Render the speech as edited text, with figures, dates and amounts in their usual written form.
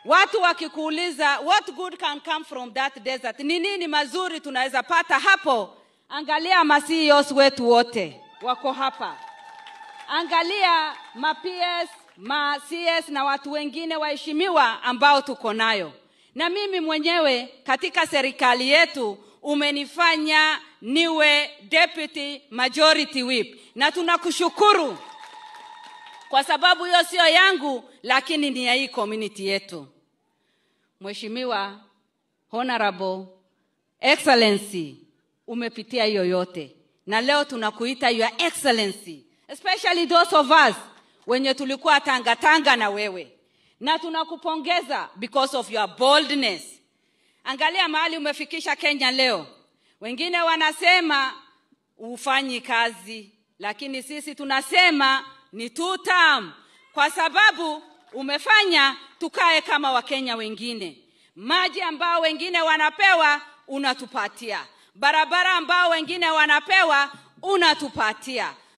Watu wakikuuliza what good can come from that desert, ni nini mazuri tunaweza pata hapo? Angalia ma-CEOs wetu wote wako hapa. Angalia ma-PS, ma-CS na watu wengine waheshimiwa ambao tuko nayo. Na mimi mwenyewe katika serikali yetu umenifanya niwe Deputy Majority Whip. Na tunakushukuru kwa sababu hiyo sio yangu lakini ni ya hii community yetu. Mheshimiwa, Honorable Excellency, umepitia hiyo yote. Na leo tunakuita Your Excellency. Especially those of us wenye tulikuwa tanga na wewe. Na tunakupongeza because of your boldness. Angalia mahali umefikisha Kenya leo. Wengine wanasema ufanyi kazi, lakini sisi tunasema ni 2 term kwa sababu umefanya tukae kama Wakenya wengine. Maji ambao wengine wanapewa unatupatia. Barabara ambao wengine wanapewa unatupatia.